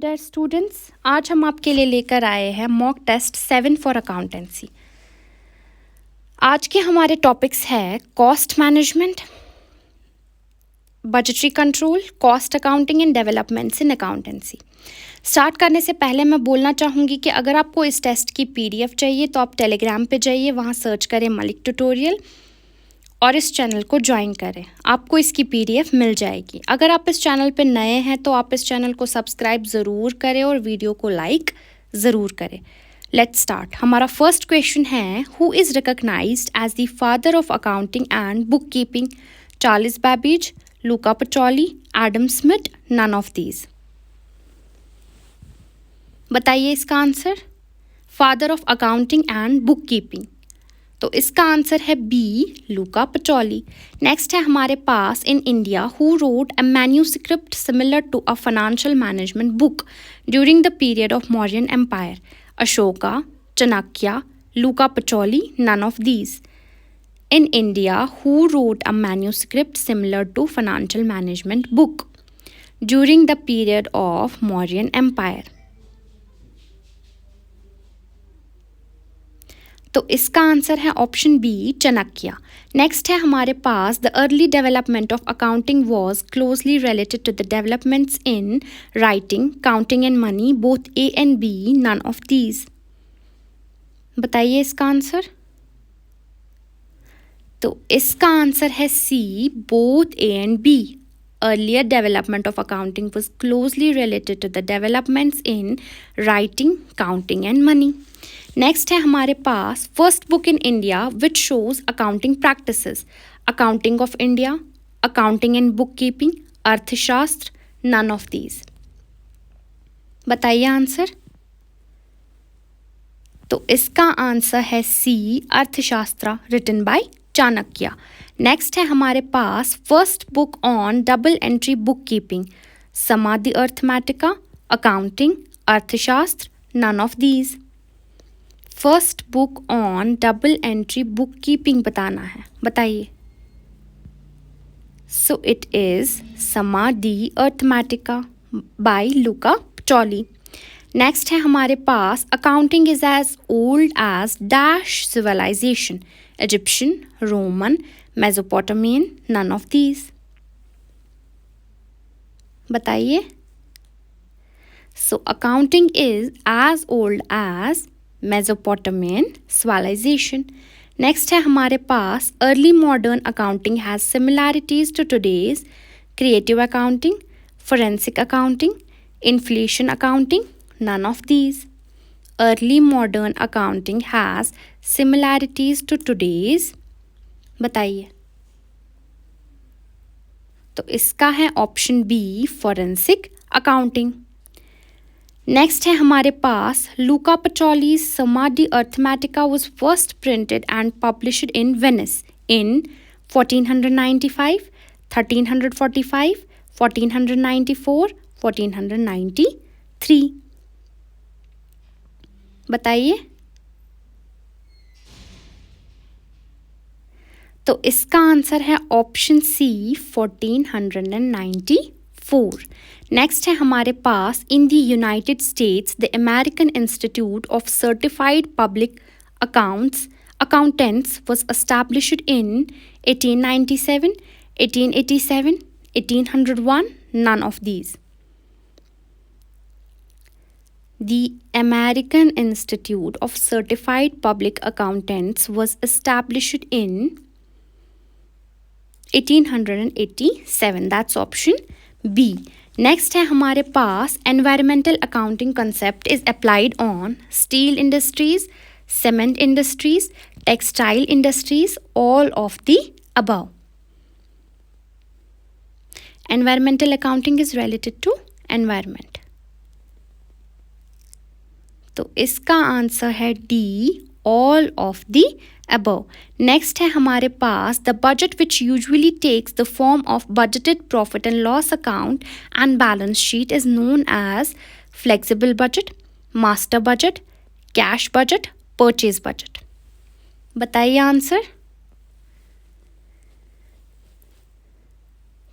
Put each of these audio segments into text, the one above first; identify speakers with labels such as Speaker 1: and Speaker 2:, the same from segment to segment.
Speaker 1: Dear students, आज हम आपके लिए लेकर आए हैं मॉक टेस्ट 7 फॉर अकाउंटेंसी। आज के हमारे टॉपिक्स है cost management, budgetary control, cost accounting and developments in accountancy. Start करने से पहले मैं बोलना चाहूँगी कि अगर आपको इस टेस्ट की PDF चाहिए तो आप टेलीग्राम पे जाइए, वहाँ सर्च करें मलिक ट्यूटोरियल और इस चैनल को ज्वाइन करें, आपको इसकी PDF मिल जाएगी। अगर आप इस चैनल पे नए हैं तो आप इस चैनल को सब्सक्राइब ज़रूर करें और वीडियो को लाइक ज़रूर करें। Let's start. हमारा फर्स्ट क्वेश्चन है, who is recognized as the father of accounting and book keeping? Charles Babbage, Luca Pacioli, Adam Smith, none of these. बताइए इसका answer. Father of accounting and book keeping, तो इसका answer है B, लूका Pacioli. Next है हमारे पास, in India who wrote a manuscript similar to a financial management book during the period of Mauryan empire? Ashoka, Chanakya, Luca Pacioli, none of these. In India who wrote a manuscript similar to financial management book during the period of Mauryan empire? तो इसका answer है option B, Chanakya. Next है हमारे पास, the early development of accounting was closely related to the developments in writing, counting and money, both A and B, none of these. बताइए इसका answer. तो इसका आंसर है C, both A and B. Earlier development of accounting was closely related to the developments in writing, counting and money. Next है हमारे पास, first book in India which shows accounting practices: Accounting of India, Accounting and Bookkeeping, Arthashastra, none of these. बताइए answer. तो इसका answer है सी, अर्थशास्त्र, written by Chanakya. Next है हमारे पास, first book on double entry book keeping, Summa de Arithematica, accounting, Arthashastra, none of these. First book on double entry book keeping बताना है, बताइए। So it is Summa de Arithematica by Luca Pacioli. Next है हमारे पास, accounting is as old as dash civilization, Egyptian, Roman, Mesopotamian, none of these. बताइए। So accounting is as old as Mesopotamian civilization. Next है हमारे पास, early modern accounting has similarities to today's creative accounting, forensic accounting, inflation accounting, none of these. Early modern accounting has similarities to today's, बताइए। तो इसका है option B, forensic accounting. Next है हमारे पास, लूका पाचोली's Summa de Arithematica was first printed and published in Venice in 1495, 1345, 1494, 1493। बताइए। तो इसका answer है ऑप्शन सी, 1494। नेक्स्ट है हमारे पास, in the United States the American Institute of Certified Public Accountants was established in 1897, 1887, 1801, none of these. The American Institute of Certified Public Accountants was established in 1887. That's option B. Next है हमारे पास, environmental accounting concept is applied on steel industries, cement industries, textile industries, all of the above. Environmental accounting is related to environment. तो इसका answer है D, all of the above. Next है हमारे पास, the budget which usually takes the form of budgeted profit and loss account and balance sheet is known as flexible budget, master budget, cash budget, purchase budget. बताइए answer.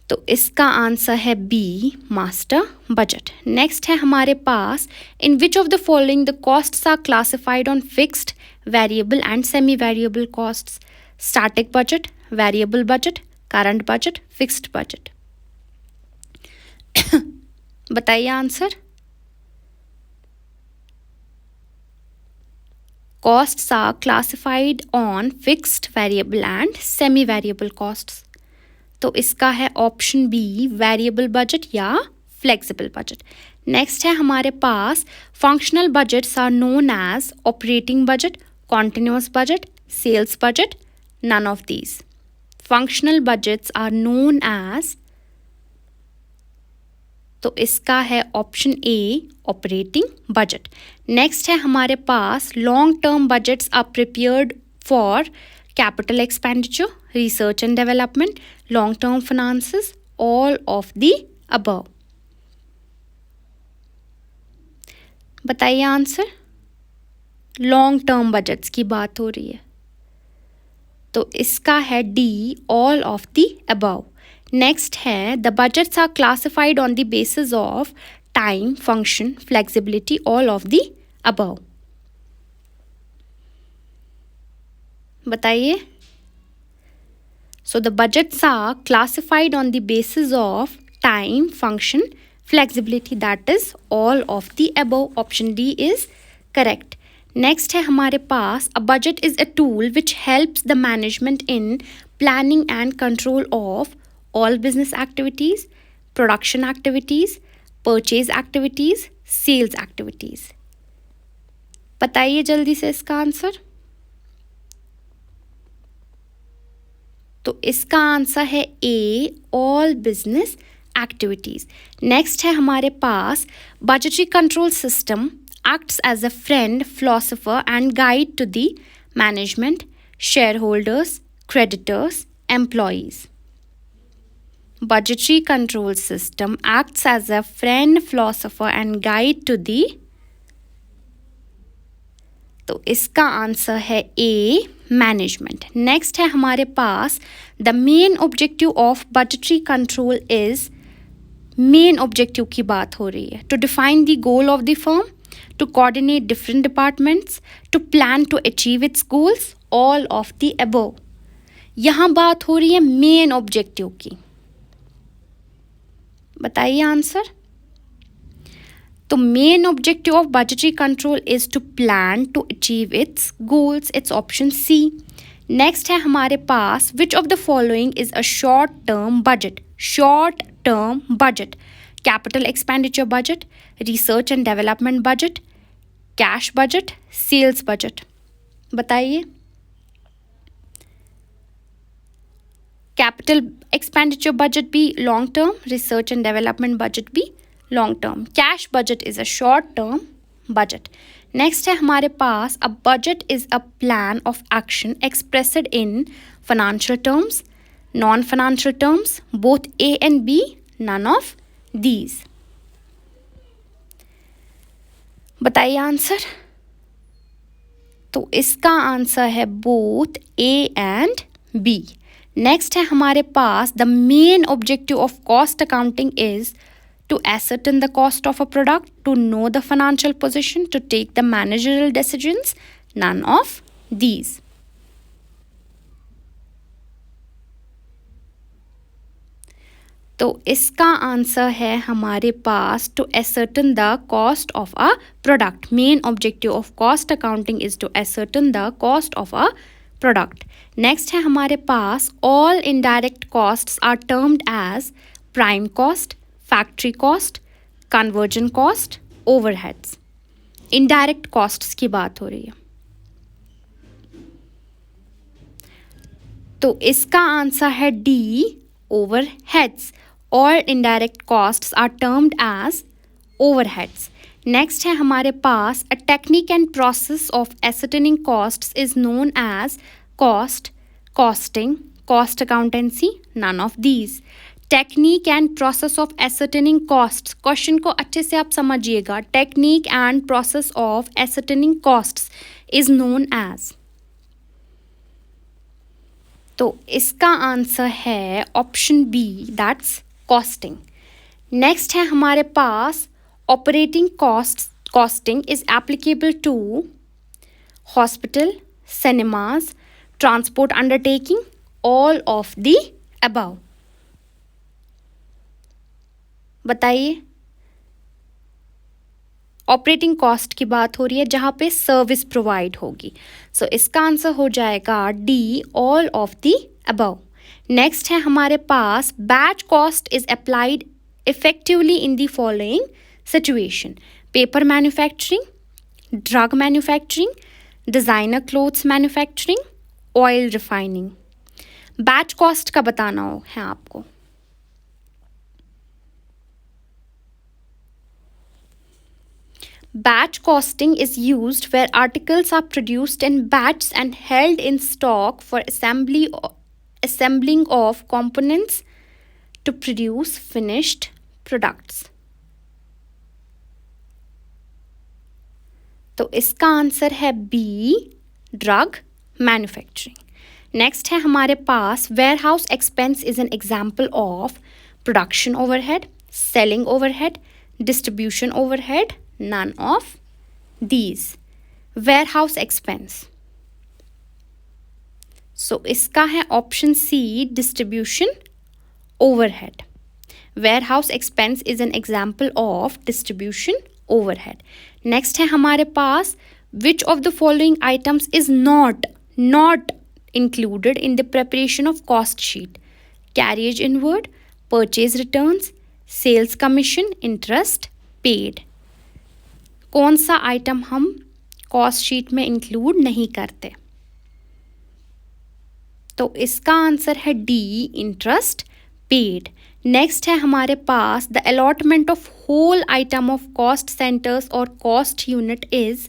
Speaker 1: तो इसका answer है B, master budget. Next है हमारे पास, in which of the following the costs are classified on fixed, variable and semi variable costs? Static budget, variable budget, current budget, fixed budget. बताइए answer. Costs are classified on fixed, variable and semi variable costs. तो इसका है option B, variable budget या flexible budget. Next है हमारे पास, functional budgets are known as operating budget, continuous budget, sales budget, none of these. Functional budgets are known as, तो इसका है option A, operating budget. Next है हमारे पास, long term budgets are prepared for capital expenditure, research and development, long term finances, all of the above. बताइए answer. Long term budgets की बात हो रही है, तो इसका है D, all of the above. Next है, the budgets are classified on the basis of time, function, flexibility, all of the above. बताइए। So the budgets are classified on the basis of time, function, flexibility, that is all of the above. Option D is correct. Next है हमारे पास, a budget is a tool which helps the management in planning and control of all business activities, production activities, purchase activities, sales activities। बताइए जल्दी से इसका answer. तो इसका answer है ए, all business activities। नेक्स्ट है हमारे पास, budgetary control system acts as a friend, philosopher and guide to the management, shareholders, creditors, employees। Budgetary control system acts as a friend, philosopher and guide to the, तो इसका answer है ए, management. Next है हमारे पास, the main objective of budgetary control is, main objective की बात हो रही है, to define the goal of the firm, to coordinate different departments, to plan to achieve its goals, all of the above. यहाँ बात हो रही है मेन ऑब्जेक्टिव की। बताइए आंसर। तो main objective of budgetary control is to plan to achieve its goals, it's option C. Next है हमारे पास, which of the following is a short term budget? Short term budget, capital expenditure budget, research and development budget, cash budget, sales budget. बताइए। Capital expenditure budget भी long term, research and development budget भी long term, cash budget is a short term budget. Next है हमारे पास, a budget is a plan of action expressed in financial terms, non financial terms, both A and B, none of these. बताइए answer. तो इसका answer है both A and B. Next है हमारे पास, the main objective of cost accounting is to ascertain the cost of a product, to know the financial position, to take the managerial decisions, none of these। तो इसका answer है हमारे पास, to ascertain the cost of a product। main objective of cost accounting is to ascertain the cost of a product। Next है हमारे पास, all indirect costs are termed as prime cost, factory cost, conversion cost, overheads. Indirect costs की बात हो रही है, तो इसका आंसर है D, overheads. All indirect costs are termed as overheads. Next है हमारे पास, a technique and process of ascertaining costs is known as cost, costing, cost accountancy, none of these. Technique and process of ascertaining costs, question को अच्छे से आप समझिएगा। Technique and process of ascertaining costs is known as, तो इसका answer है option B, that's costing. Next है हमारे पास operating costing is applicable to hospital, cinemas, transport undertaking, all of the above. बताइए, ऑपरेटिंग कॉस्ट की बात हो रही है जहाँ पे सर्विस प्रोवाइड होगी, सो इसका आंसर हो जाएगा D, all of the above. Next है हमारे पास batch cost is applied effectively in the following situation: paper manufacturing, drug manufacturing, designer clothes manufacturing, oil refining. Batch cost का बताना है आपको। Batch costing is used where articles are produced in batches and held in stock for assembling of components to produce finished products. तो इसका answer है B, drug manufacturing. Next है हमारे पास warehouse expense is an example of production overhead, selling overhead, distribution overhead, none of these. warehouse expense, so इसका है option C, distribution overhead. warehouse expense is an example of distribution overhead. Next है हमारे पास which of the following items is not included in the preparation of cost sheet: carriage inward, purchase returns, sales commission, interest paid। कौन सा item हम cost sheet में include नहीं करते? तो इसका आंसर है डी, इंटरेस्ट पेड। नेक्स्ट है हमारे पास the allotment of whole item of cost centres और cost unit is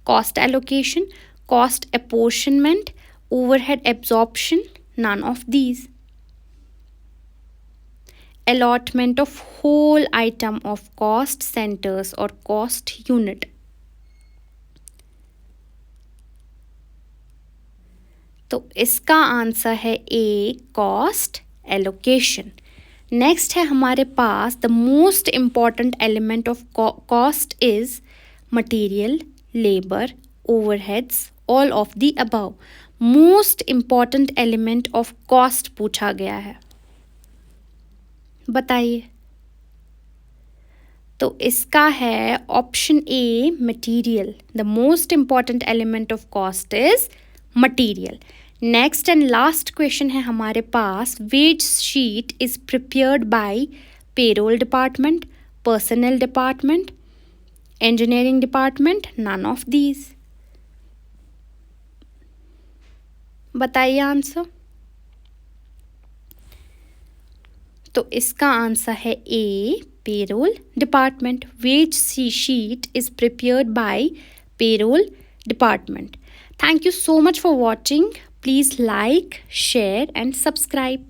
Speaker 1: cost allocation, cost apportionment, overhead absorption, none of these. Allotment of whole item of cost centers or cost unit. तो इसका answer है ए, cost allocation. Next है हमारे पास the most important element of cost is material, labour, overheads, all of the above. Most important element of cost पूछा गया है, बताइए। तो इसका है option A, material. The most important element of cost is material. Next and last question है हमारे पास wage sheet is prepared by payroll department, personal department, engineering department, none of these. बताइए आंसर। तो इसका आंसर है ए, payroll department. Wage sheet is prepared by payroll department. Thank you so much for watching. Please like, share and subscribe.